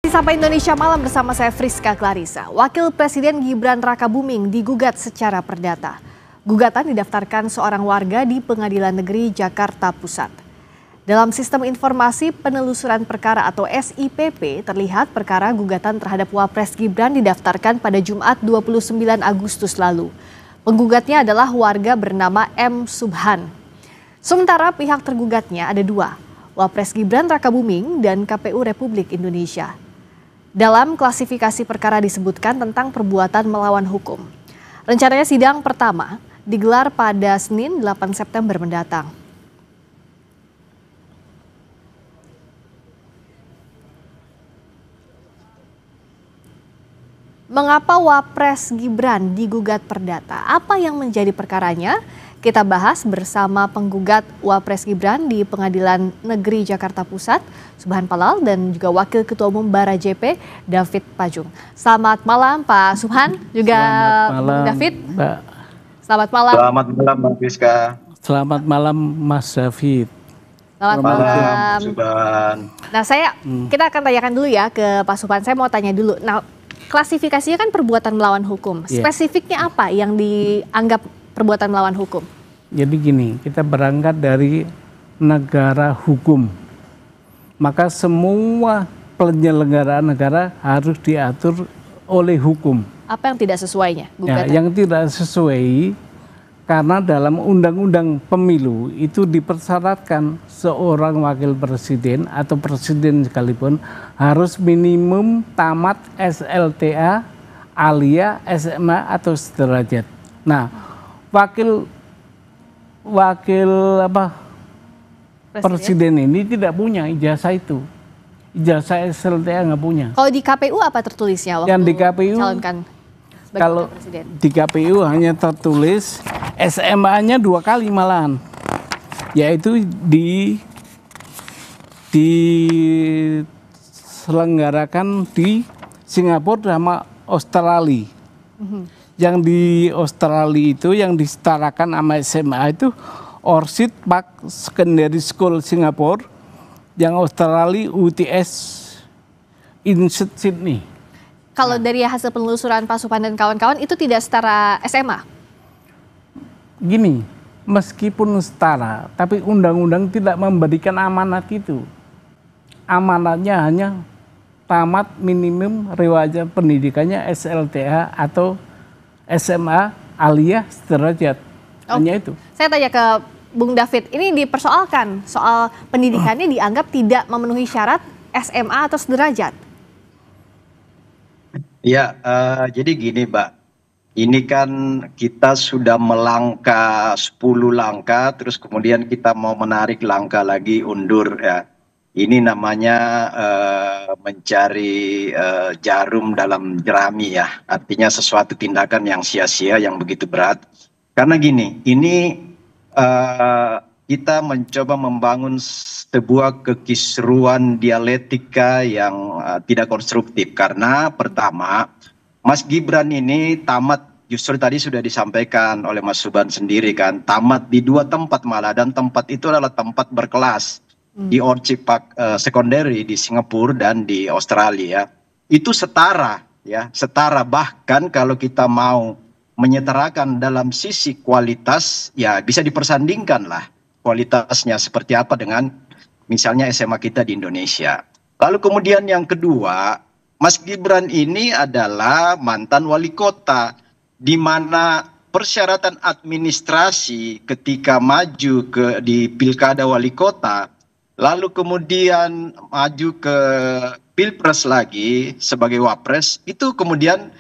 Sapa Indonesia Malam bersama saya Friska Clarissa. Wakil Presiden Gibran Rakabuming digugat secara perdata. Gugatan didaftarkan seorang warga di Pengadilan Negeri Jakarta Pusat. Dalam Sistem Informasi Penelusuran Perkara atau SIPP, terlihat perkara gugatan terhadap Wapres Gibran didaftarkan pada Jumat 29 Agustus lalu. Penggugatnya adalah warga bernama M. Subhan. Sementara pihak tergugatnya ada dua, Wapres Gibran Rakabuming dan KPU Republik Indonesia. Dalam klasifikasi perkara disebutkan tentang perbuatan melawan hukum. Rencananya sidang pertama digelar pada Senin 8 September mendatang. Mengapa Wapres Gibran digugat perdata? Apa yang menjadi perkaranya? Kita bahas bersama penggugat Wapres Gibran di Pengadilan Negeri Jakarta Pusat, Subhan Palal, dan juga Wakil Ketua Umum Bara JP, David Pajung. Selamat malam Pak Subhan, juga Bung David. Mbak. Selamat malam. Selamat malam Mbak Friska. Selamat malam Mas David. Selamat malam. Subhan. Nah kita akan tanyakan dulu ya ke Pak Subhan. Saya mau tanya dulu. Nah, klasifikasinya kan perbuatan melawan hukum. Spesifiknya apa yang dianggap perbuatan melawan hukum? Jadi gini, kita berangkat dari negara hukum. Maka semua penyelenggaraan negara harus diatur oleh hukum. Apa yang tidak sesuainya? Ya, yang tidak sesuai karena dalam undang-undang pemilu itu dipersyaratkan seorang wakil presiden atau presiden sekalipun harus minimum tamat SLTA, alia, SMA atau sederajat. Nah, presiden ini tidak punya ijazah itu. Ijazah SLTA nggak punya. Kalau di KPU apa tertulisnya waktu yang di KPU calonkan sebagai kalau presiden? Di KPU hanya tertulis SMA-nya 2 kali malahan, yaitu diselenggarakan di Singapura sama Australia. Yang di Australia itu yang disetarakan sama SMA itu Orchid Park Secondary School Singapura, yang Australia UTS Institute Sydney. Kalau dari hasil penelusuran Pak Subhan dan kawan-kawan itu tidak setara SMA? Gini, meskipun setara, tapi undang-undang tidak memberikan amanat itu. Amanatnya hanya tamat minimum riwayat pendidikannya SLTA atau SMA, alia, sederajat. Hanya itu. Saya tanya ke Bung David, ini dipersoalkan soal pendidikannya dianggap tidak memenuhi syarat SMA atau sederajat. Ya, jadi gini Mbak, ini kan kita sudah melangkah 10 langkah, terus kemudian kita mau menarik langkah lagi undur ya. Ini namanya mencari jarum dalam jerami ya. Artinya sesuatu tindakan yang sia-sia, yang begitu berat. Karena gini, ini kita mencoba membangun sebuah kekisruan dialektika yang tidak konstruktif. Karena pertama, Mas Gibran ini tamat, justru tadi sudah disampaikan oleh Mas Subhan sendiri kan, tamat di 2 tempat malah, dan tempat itu adalah tempat berkelas. Di Orchid Park Secondary di Singapura dan di Australia. Itu setara ya, setara, bahkan kalau kita mau menyetarakan dalam sisi kualitas ya bisa dipersandingkan lah kualitasnya seperti apa dengan misalnya SMA kita di Indonesia. Lalu kemudian yang kedua, Mas Gibran ini adalah mantan wali kota, di mana persyaratan administrasi ketika maju di pilkada wali kota, lalu kemudian maju ke pilpres lagi sebagai wapres, itu kemudian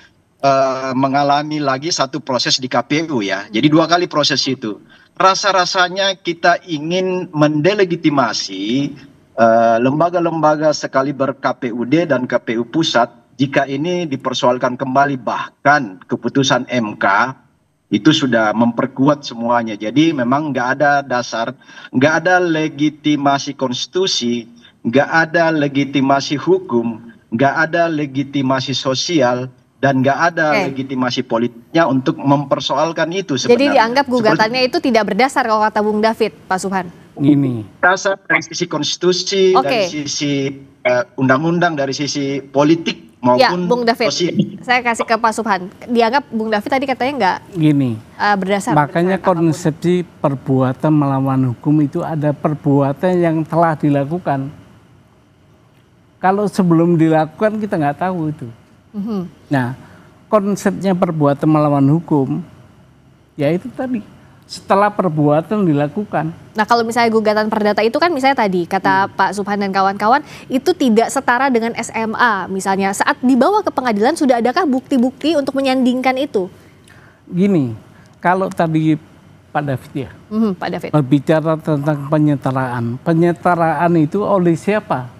mengalami lagi satu proses di KPU ya. Jadi 2 kali proses itu. Rasa-rasanya kita ingin mendelegitimasi lembaga-lembaga sekaliber KPUD dan KPU Pusat jika ini dipersoalkan kembali, bahkan keputusan MK itu sudah memperkuat semuanya. Jadi memang nggak ada dasar, nggak ada legitimasi konstitusi, nggak ada legitimasi hukum, nggak ada legitimasi sosial, dan nggak ada legitimasi politiknya untuk mempersoalkan itu sebenarnya. Jadi dianggap gugatannya itu tidak berdasar kalau kata Bung David, Pak Subhan? Gini, Rasa dari sisi konstitusi, dari Oke. sisi undang-undang, dari sisi politik Ya, maupun Bung David, sosial. saya kasih ke Pak Subhan. Dianggap Bung David tadi katanya nggak gini. berdasar. Makanya berdasarkan apapun. konsepsi perbuatan melawan hukum itu ada perbuatan yang telah dilakukan. Kalau sebelum dilakukan kita nggak tahu itu. Nah, konsepnya perbuatan melawan hukum, ya itu tadi. Setelah perbuatan dilakukan. Nah, kalau misalnya gugatan perdata itu kan misalnya tadi kata Pak Subhan dan kawan-kawan itu tidak setara dengan SMA. Misalnya saat dibawa ke pengadilan sudah adakah bukti-bukti untuk menyandingkan itu? Gini, kalau tadi Pak David ya, Pak David. berbicara tentang penyetaraan. Penyetaraan itu oleh siapa?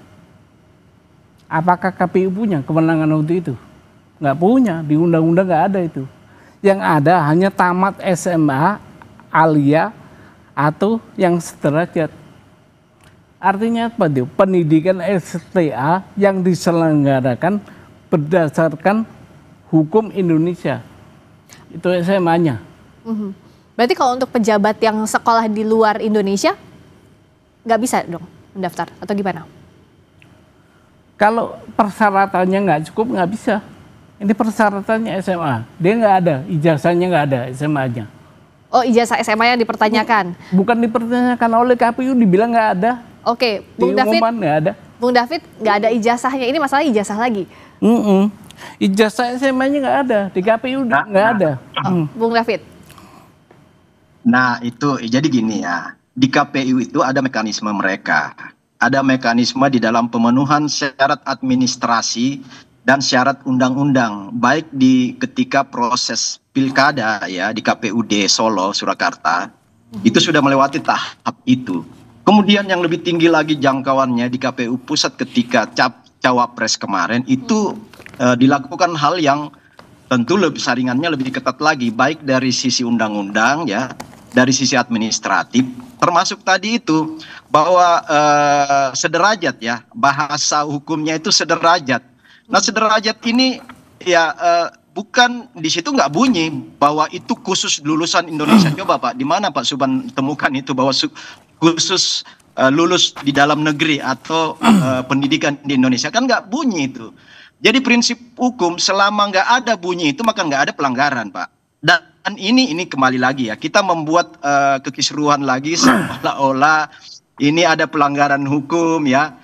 Apakah KPU punya kewenangan waktu itu? Nggak punya, di undang-undang nggak ada itu. Yang ada hanya tamat SMA, alia, atau yang sederajat. Artinya apa itu? Pendidikan STA yang diselenggarakan berdasarkan hukum Indonesia. Itu SMA-nya. Berarti kalau untuk pejabat yang sekolah di luar Indonesia nggak bisa dong mendaftar atau gimana? Kalau persyaratannya nggak cukup nggak bisa. Ini persyaratannya SMA. Dia nggak ada, ijazahnya nggak ada SMA-nya. Oh, ijazah SMA yang dipertanyakan. Bukan dipertanyakan oleh KPU, dibilang nggak ada. Oke, Bung David. Diumuman nggak ada. Bung David nggak ada ijazahnya. Ini masalah ijazah lagi. Ijazah SMA-nya nggak ada, di KPU nggak ada. Bung David. Nah, itu jadi gini ya. Di KPU itu ada mekanisme mereka. Ada mekanisme di dalam pemenuhan syarat administrasi dan syarat undang-undang, baik di ketika proses pilkada ya di KPUD Solo, Surakarta, itu sudah melewati tahap itu. Kemudian yang lebih tinggi lagi jangkauannya di KPU Pusat ketika Cawapres kemarin itu dilakukan hal yang tentu lebih saringannya lebih ketat lagi, baik dari sisi undang-undang ya, dari sisi administratif, termasuk tadi itu bahwa sederajat ya, bahasa hukumnya itu sederajat. Nah, sederajat ini ya bukan di situ nggak bunyi bahwa itu khusus lulusan Indonesia. Coba Pak, di mana Pak Subhan temukan itu bahwa khusus lulus di dalam negeri atau pendidikan di Indonesia, kan nggak bunyi itu. Jadi prinsip hukum selama nggak ada bunyi itu maka nggak ada pelanggaran Pak. Dan ini kembali lagi ya, kita membuat kekisruhan lagi seolah-olah ini ada pelanggaran hukum ya.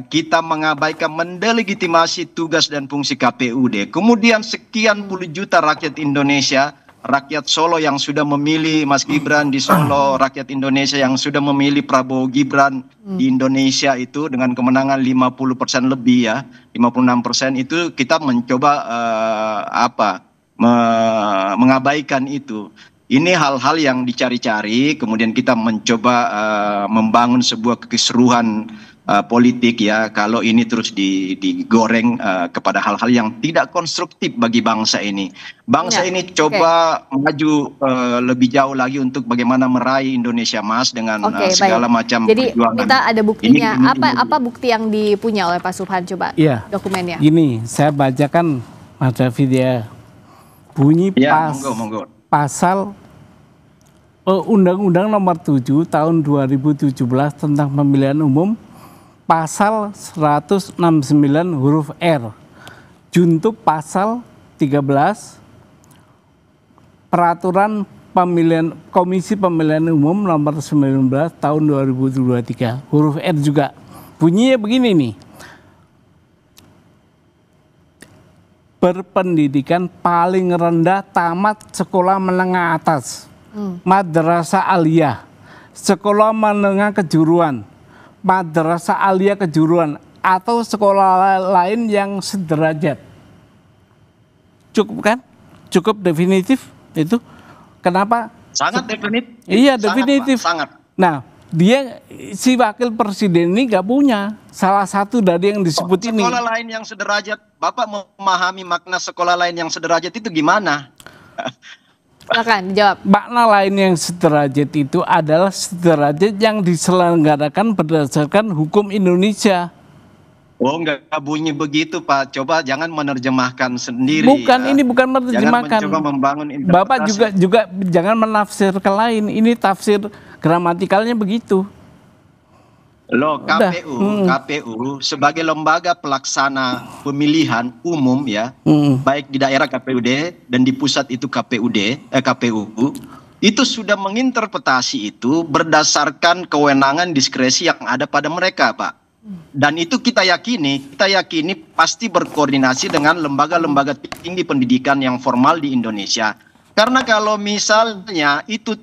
Kita mengabaikan mendelegitimasi tugas dan fungsi KPUD. Kemudian sekian puluh juta rakyat Indonesia, rakyat Solo yang sudah memilih Mas Gibran di Solo, rakyat Indonesia yang sudah memilih Prabowo Gibran di Indonesia itu dengan kemenangan 50% lebih ya, 56% itu kita mencoba mengabaikan itu. Ini hal-hal yang dicari-cari, kemudian kita mencoba membangun sebuah kekisruhan politik ya, kalau ini terus digoreng kepada hal-hal yang tidak konstruktif bagi bangsa ini. Bangsa ini coba maju lebih jauh lagi untuk bagaimana meraih Indonesia Emas dengan segala macam Jadi perjuangan. kita ada buktinya. Apa bukti yang dipunya oleh Pak Subhan, coba dokumennya? Gini, saya bacakan Mas David ya. Bunyi monggo. Pasal Undang-Undang Nomor 7 Tahun 2017 tentang Pemilihan Umum, Pasal 169 huruf R, junto Pasal 13 Peraturan Komisi Pemilihan Umum Nomor 19 Tahun 2023 huruf R juga. Bunyinya begini nih. Berpendidikan paling rendah tamat sekolah menengah atas, madrasah aliyah, sekolah menengah kejuruan, madrasah aliyah kejuruan, atau sekolah lain yang sederajat. Cukup kan? Cukup definitif itu. Kenapa? Sangat definitif. Iya, definitif. Sangat. Nah, dia si wakil presiden ini nggak punya salah satu dari yang disebut ini. Sekolah lain yang sederajat, Bapak memahami makna sekolah lain yang sederajat itu gimana? Silakan dijawab. Makna lain yang sederajat itu adalah sederajat yang diselenggarakan berdasarkan hukum Indonesia. Oh, nggak bunyi begitu, Pak. Coba jangan menerjemahkan sendiri. Bukan, Ya. ini bukan Jangan menerjemahkan. mencoba membangun Bapak interpretasi. juga jangan menafsir ke lain. Ini tafsir gramatikalnya begitu. Loh, Udah. KPU sebagai lembaga pelaksana pemilihan umum ya, baik di daerah KPUD dan di pusat itu KPU, itu sudah menginterpretasi itu berdasarkan kewenangan diskresi yang ada pada mereka, Pak. Dan itu kita yakini pasti berkoordinasi dengan lembaga-lembaga tinggi pendidikan yang formal di Indonesia. Karena kalau misalnya itu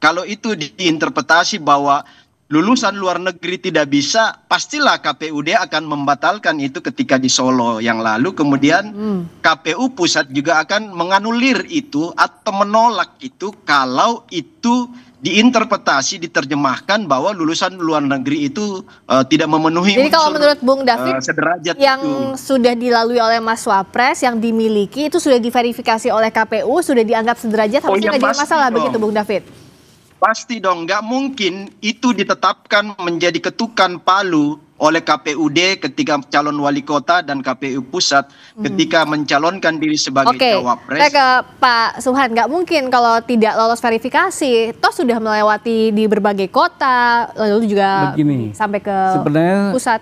kalau itu diinterpretasi bahwa lulusan luar negeri tidak bisa, pastilah KPUD akan membatalkan itu ketika di Solo yang lalu. Kemudian KPU pusat juga akan menganulir itu atau menolak itu kalau itu diinterpretasi, diterjemahkan bahwa lulusan luar negeri itu tidak memenuhi Jadi kalau menurut Bung David, sederajat yang itu. sudah dilalui oleh Mas Wapres, yang dimiliki itu sudah diverifikasi oleh KPU, sudah dianggap sederajat, harusnya nggak jadi masalah begitu Bung David? Pasti dong, nggak mungkin itu ditetapkan menjadi ketukan palu oleh KPUD ketika calon wali kota dan KPU pusat ketika mencalonkan diri sebagai cawapres. Saya ke Pak Subhan, nggak mungkin kalau tidak lolos verifikasi, toh sudah melewati di berbagai kota, lalu juga sampai ke sebenarnya pusat.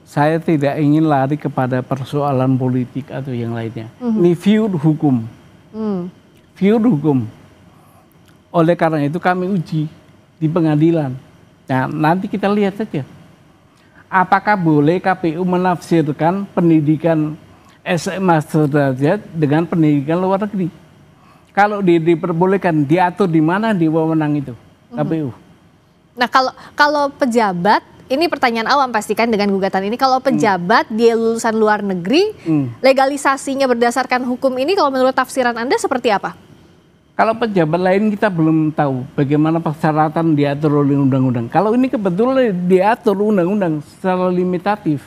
Saya tidak ingin lari kepada persoalan politik atau yang lainnya. Ini view hukum. View hukum. Oleh karena itu kami uji di pengadilan. Nah, nanti kita lihat saja. Apakah boleh KPU menafsirkan pendidikan SMA sederajat dengan pendidikan luar negeri? Kalau diperbolehkan, diatur di mana di wewenang itu KPU. Nah, kalau pejabat, ini pertanyaan awam pastikan dengan gugatan ini, kalau pejabat dia lulusan luar negeri, legalisasinya berdasarkan hukum ini kalau menurut tafsiran Anda seperti apa? Kalau pejabat lain kita belum tahu bagaimana persyaratan diatur oleh undang-undang. Kalau ini kebetulan diatur undang-undang secara limitatif.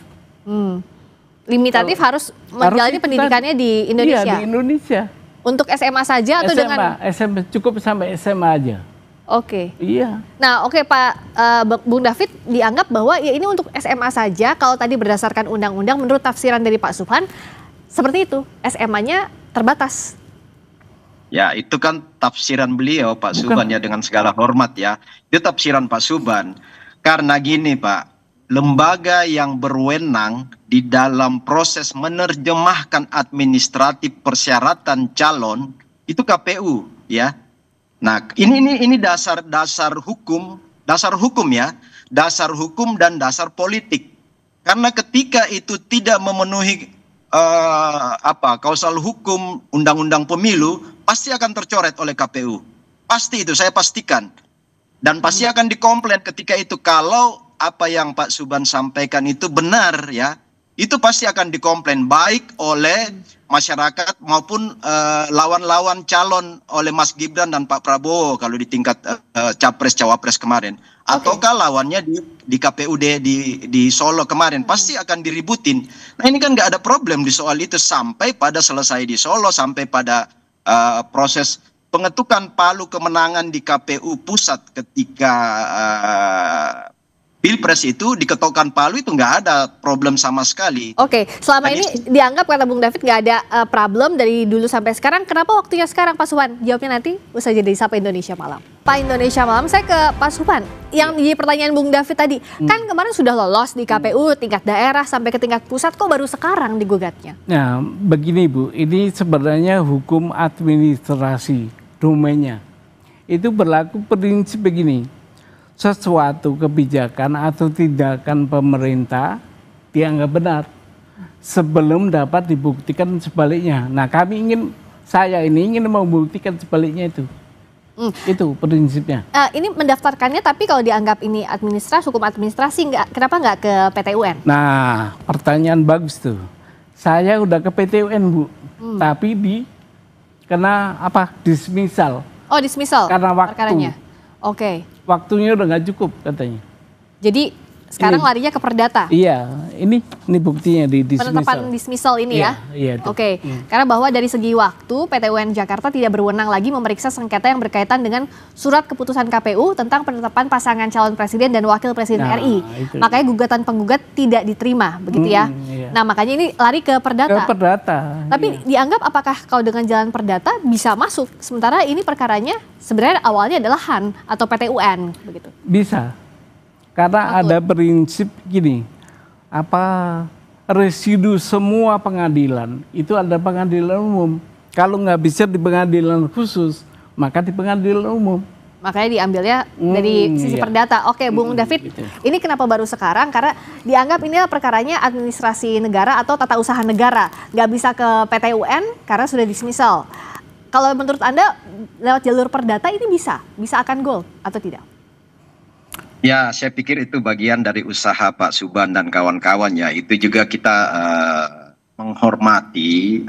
Limitatif harus menjalani pendidikannya di Indonesia? Iya, di Indonesia. Untuk SMA saja atau dengan? SMA, cukup sampai SMA aja. Oke. Iya. Nah, oke Pak Bung David, dianggap bahwa ya ini untuk SMA saja. Kalau tadi berdasarkan undang-undang, menurut tafsiran dari Pak Subhan, seperti itu, SMA-nya terbatas. Ya, itu kan tafsiran beliau, Pak Subhan, ya, dengan segala hormat ya. Itu tafsiran Pak Subhan. Karena gini, Pak, lembaga yang berwenang di dalam proses menerjemahkan administratif persyaratan calon itu KPU, ya. Nah, ini dasar hukum ya, dasar hukum dan dasar politik. Karena ketika itu tidak memenuhi kausal hukum undang-undang pemilu, pasti akan tercoret oleh KPU. Pasti itu, saya pastikan. Dan pasti akan dikomplain ketika itu kalau apa yang Pak Subhan sampaikan itu benar ya. Itu pasti akan dikomplain baik oleh masyarakat maupun lawan-lawan calon oleh Mas Gibran dan Pak Prabowo kalau di tingkat capres-cawapres kemarin. Ataukah lawannya di KPUD di Solo kemarin pasti akan diributin. Nah, ini kan nggak ada problem di soal itu sampai pada selesai di Solo, sampai pada proses pengetukan palu kemenangan di KPU pusat ketika Pilpres itu diketukkan palu itu nggak ada problem sama sekali. Oke, selama ini dianggap kata Bung David nggak ada problem dari dulu sampai sekarang. Kenapa waktunya sekarang, Pak Subhan? Jawabnya nanti usai jeda di Sapa Indonesia Malam. Pak Indonesia Malam, saya ke Pak Subhan. Yang di pertanyaan Bung David tadi, kan kemarin sudah lolos di KPU tingkat daerah sampai ke tingkat pusat, kok baru sekarang digugatnya? Nah, begini Bu, ini sebenarnya hukum administrasi domainnya. Itu berlaku prinsip begini. Sesuatu kebijakan atau tindakan pemerintah dianggap benar sebelum dapat dibuktikan sebaliknya. Nah, saya ini ingin membuktikan sebaliknya itu. Itu prinsipnya. Ini mendaftarkannya, tapi kalau dianggap ini hukum administrasi, kenapa nggak ke PT UN? Nah, pertanyaan bagus tuh. Saya udah ke PT UN, Bu, tapi kena dismisal. Oh, dismisal? Karena waktu. Perkaranya. Oke. Waktunya udah nggak cukup katanya. Jadi sekarang larinya ke perdata. Iya, ini buktinya di dismissal. Penetapan dismissal ini ya. Iya. Oke. Karena bahwa dari segi waktu PT UN Jakarta tidak berwenang lagi memeriksa sengketa yang berkaitan dengan surat keputusan KPU tentang penetapan pasangan calon presiden dan wakil presiden RI. Itu. Makanya gugatan penggugat tidak diterima, begitu ya. Iya. Nah, makanya ini lari ke perdata. Ke perdata. Tapi dianggap apakah kalau dengan jalan perdata bisa masuk? Sementara ini perkaranya sebenarnya awalnya adalah HAN atau PT UN begitu. Bisa. Karena ada prinsip gini, residu semua pengadilan itu ada pengadilan umum. Kalau nggak bisa di pengadilan khusus, maka di pengadilan umum. Makanya diambilnya dari sisi perdata. Oke, Bung David, gitu. ini kenapa baru sekarang? Karena dianggap ini perkaranya administrasi negara atau tata usaha negara. Nggak bisa ke PT UN karena sudah dismissal. Kalau menurut Anda lewat jalur perdata ini bisa akan goal atau tidak? Ya, saya pikir itu bagian dari usaha Pak Subhan dan kawan-kawannya. Itu juga kita menghormati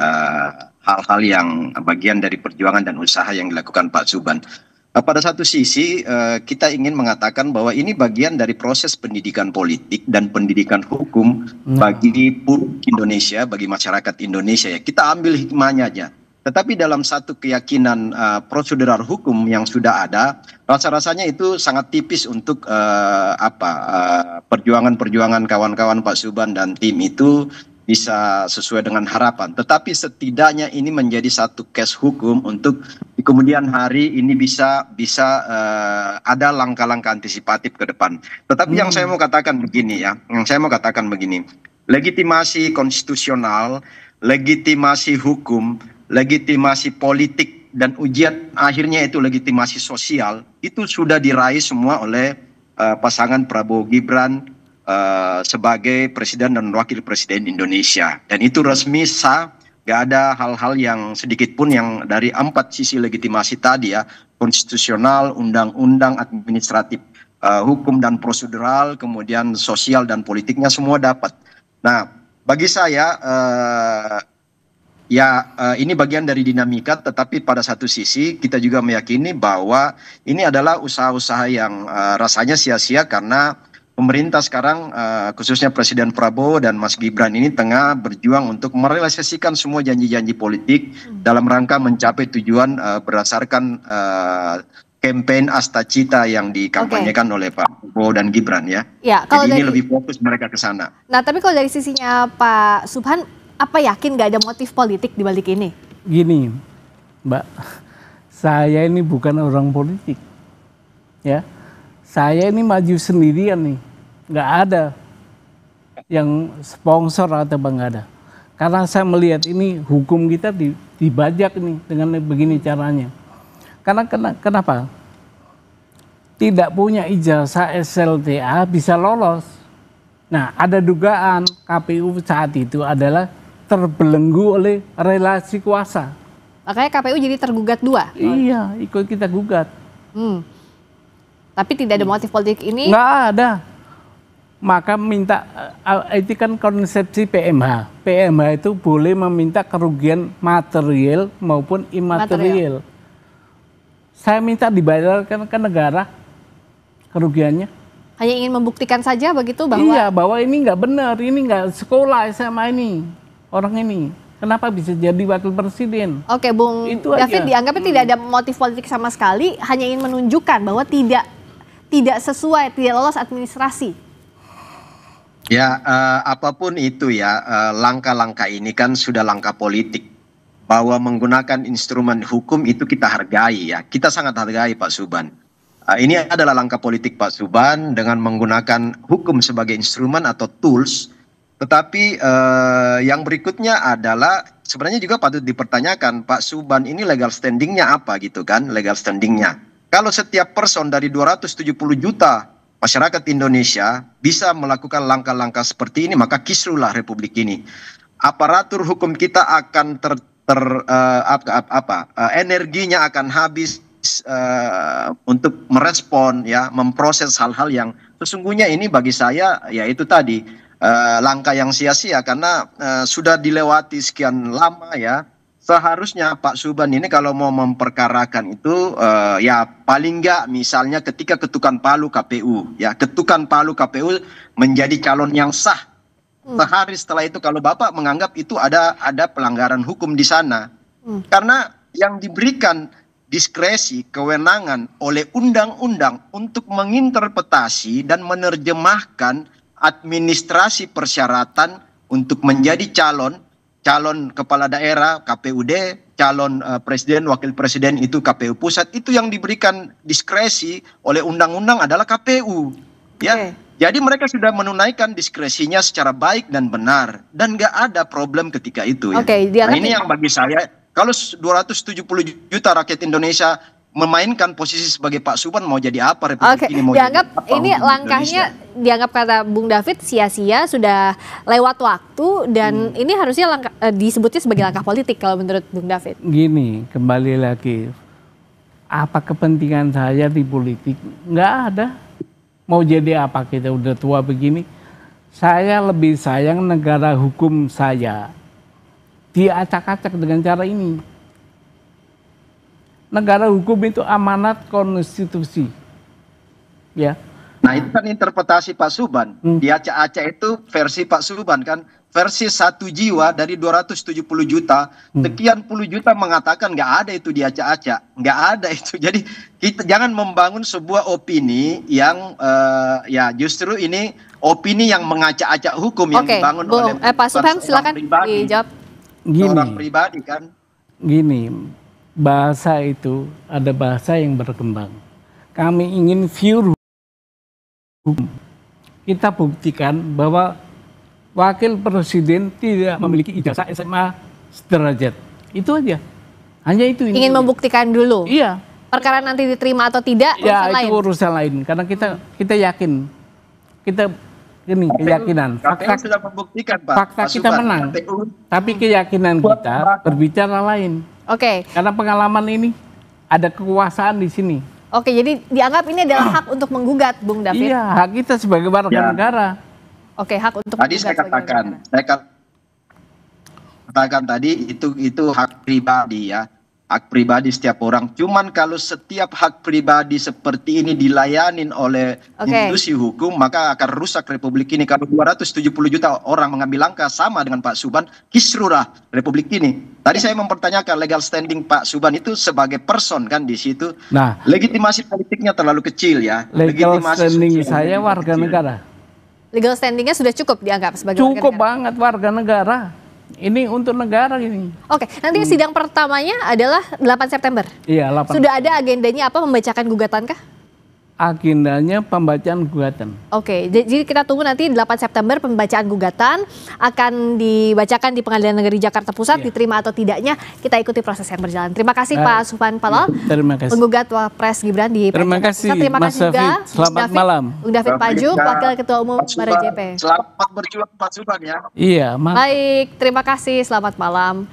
hal-hal yang bagian dari perjuangan dan usaha yang dilakukan Pak Subhan. Pada satu sisi kita ingin mengatakan bahwa ini bagian dari proses pendidikan politik dan pendidikan hukum bagi Indonesia, bagi masyarakat Indonesia. Ya, kita ambil hikmahnya aja. Tetapi dalam satu keyakinan prosedural hukum yang sudah ada, rasa-rasanya itu sangat tipis untuk perjuangan-perjuangan kawan-kawan Pak Subhan dan tim itu bisa sesuai dengan harapan. Tetapi setidaknya ini menjadi satu case hukum untuk di kemudian hari ini bisa ada langkah-langkah antisipatif ke depan. Tetapi yang saya mau katakan begini ya, legitimasi konstitusional, legitimasi hukum, legitimasi politik dan ujian akhirnya itu legitimasi sosial itu sudah diraih semua oleh pasangan Prabowo Gibran sebagai presiden dan wakil presiden Indonesia, dan itu resmi sah, gak ada hal-hal yang sedikit pun yang dari 4 sisi legitimasi tadi ya, konstitusional, undang-undang, administratif, hukum dan prosedural, kemudian sosial dan politiknya semua dapat. Nah, bagi saya ini bagian dari dinamika, tetapi pada satu sisi kita juga meyakini bahwa ini adalah usaha-usaha yang rasanya sia-sia karena pemerintah sekarang khususnya Presiden Prabowo dan Mas Gibran ini tengah berjuang untuk merealisasikan semua janji-janji politik dalam rangka mencapai tujuan berdasarkan campaign Asta Cita yang dikampanyekan oleh Pak Prabowo dan Gibran ya. Kalau jadi ini lebih fokus mereka ke sana. Nah, tapi kalau dari sisinya Pak Subhan, apa yakin gak ada motif politik di balik ini? Gini, Mbak, saya ini bukan orang politik, ya. Saya ini maju sendirian nih, nggak ada yang sponsor atau nggak ada. Karena saya melihat ini hukum kita dibajak nih dengan begini caranya. Karena kenapa? Tidak punya ijazah SLTA bisa lolos. Nah, ada dugaan KPU saat itu adalah terbelenggu oleh relasi kuasa. Makanya KPU jadi tergugat 2? Iya, ikut kita gugat. Tapi tidak ada motif politik ini? Nggak ada. Maka minta, itu kan konsepsi PMH. PMH itu boleh meminta kerugian material maupun imaterial. Saya minta dibayarkan ke negara kerugiannya. Hanya ingin membuktikan saja begitu bahwa? Iya, bahwa ini nggak benar, ini nggak sekolah SMA ini. Orang ini, kenapa bisa jadi wakil presiden? Oke, Bung David, dianggapnya tidak ada motif politik sama sekali, hanya ingin menunjukkan bahwa tidak sesuai, tidak lolos administrasi. Ya, apapun itu ya, langkah-langkah ini kan sudah langkah politik. Bahwa menggunakan instrumen hukum itu kita hargai ya, kita sangat hargai Pak Subhan. Ini adalah langkah politik Pak Subhan dengan menggunakan hukum sebagai instrumen atau tools. Tetapi yang berikutnya adalah sebenarnya juga patut dipertanyakan, Pak Subhan ini legal standingnya apa gitu kan, legal standingnya. Kalau setiap person dari 270 juta masyarakat Indonesia bisa melakukan langkah-langkah seperti ini, maka kisruhlah Republik ini. Aparatur hukum kita akan energinya akan habis untuk merespon ya, memproses hal-hal yang sesungguhnya ini bagi saya ya itu tadi langkah yang sia-sia karena sudah dilewati sekian lama ya, seharusnya Pak Subhan ini kalau mau memperkarakan itu ya paling enggak misalnya ketika ketukan palu KPU, ya ketukan palu KPU menjadi calon yang sah. Sehari setelah itu kalau Bapak menganggap itu ada pelanggaran hukum di sana. Karena yang diberikan diskresi, kewenangan oleh undang-undang untuk menginterpretasi dan menerjemahkan administrasi persyaratan untuk menjadi calon kepala daerah KPUD, calon presiden, wakil presiden itu KPU pusat, itu yang diberikan diskresi oleh undang-undang adalah KPU. Ya, jadi mereka sudah menunaikan diskresinya secara baik dan benar dan nggak ada problem ketika itu. Ya. Nah, ini yang bagi saya, kalau 270 juta rakyat Indonesia memainkan posisi sebagai Pak Subhan, mau jadi apa Republik ini? Mau dianggap jadi apa ini langkahnya Indonesia? Dianggap kata Bung David sia-sia, sudah lewat waktu dan ini harusnya disebutnya sebagai langkah politik kalau menurut Bung David. Gini, kembali lagi, apa kepentingan saya di politik? Nggak ada. Mau jadi apa, kita udah tua begini. Saya lebih sayang negara hukum saya diacak-acak dengan cara ini. Negara hukum itu amanat konstitusi. Ya. Nah, itu kan interpretasi Pak Subhan. Diacak-acak itu versi Pak Subhan kan, versi 1 jiwa dari 270 juta, sekian puluh juta mengatakan nggak ada itu diacak-acak, nggak ada itu. Jadi kita jangan membangun sebuah opini yang ya justru ini opini yang mengacak-acak hukum yang dibangun oleh Pak Subhan, silakan dijawab. Orang pribadi kan. Gini, bahasa itu ada bahasa yang berkembang. Kami ingin pure hukum. Kita buktikan bahwa wakil presiden tidak memiliki ijazah SMA sederajat. Itu aja. Hanya itu. Ingin membuktikan dulu. Iya. Perkara nanti diterima atau tidak ya, urusan itu urusan lain. Karena kita yakin. Kita ini keyakinan. Fakta sudah membuktikan, Pak. Fakta kita menang. Tapi keyakinan kita berbicara lain. Karena pengalaman ini ada kekuasaan di sini. Jadi dianggap ini adalah hak untuk menggugat, Bung David. Iya, hak kita sebagai warga negara. Hak untuk tadi saya katakan tadi itu hak pribadi ya. Hak pribadi setiap orang. Cuman kalau setiap hak pribadi seperti ini dilayanin oleh institusi hukum, maka akan rusak Republik ini. Kalau 270 juta orang mengambil langkah sama dengan Pak Subhan, kisruhlah Republik ini. Tadi saya mempertanyakan legal standing Pak Subhan itu sebagai person kan di situ. Nah, legitimasi politiknya terlalu kecil ya. Legal standing saya warga negara. Legal standingnya sudah cukup dianggap sebagai cukup banget warga negara. Ini untuk negara ini. Nanti sidang pertamanya adalah 8 September. Iya, 8. Sudah ada agendanya apa, membacakan gugatan kah? Agendanya pembacaan gugatan. Jadi kita tunggu nanti 8 September pembacaan gugatan akan dibacakan di Pengadilan Negeri Jakarta Pusat, diterima atau tidaknya kita ikuti proses yang berjalan. Terima kasih Pak Subhan Palal, penggugat Wapres Gibran di Terima kasih Mas David. Selamat malam. Bung David Pajuk, Wakil Ketua Umum Barajp. Selamat berjuang Pak Subhan ya. Iya, baik, terima kasih, selamat malam.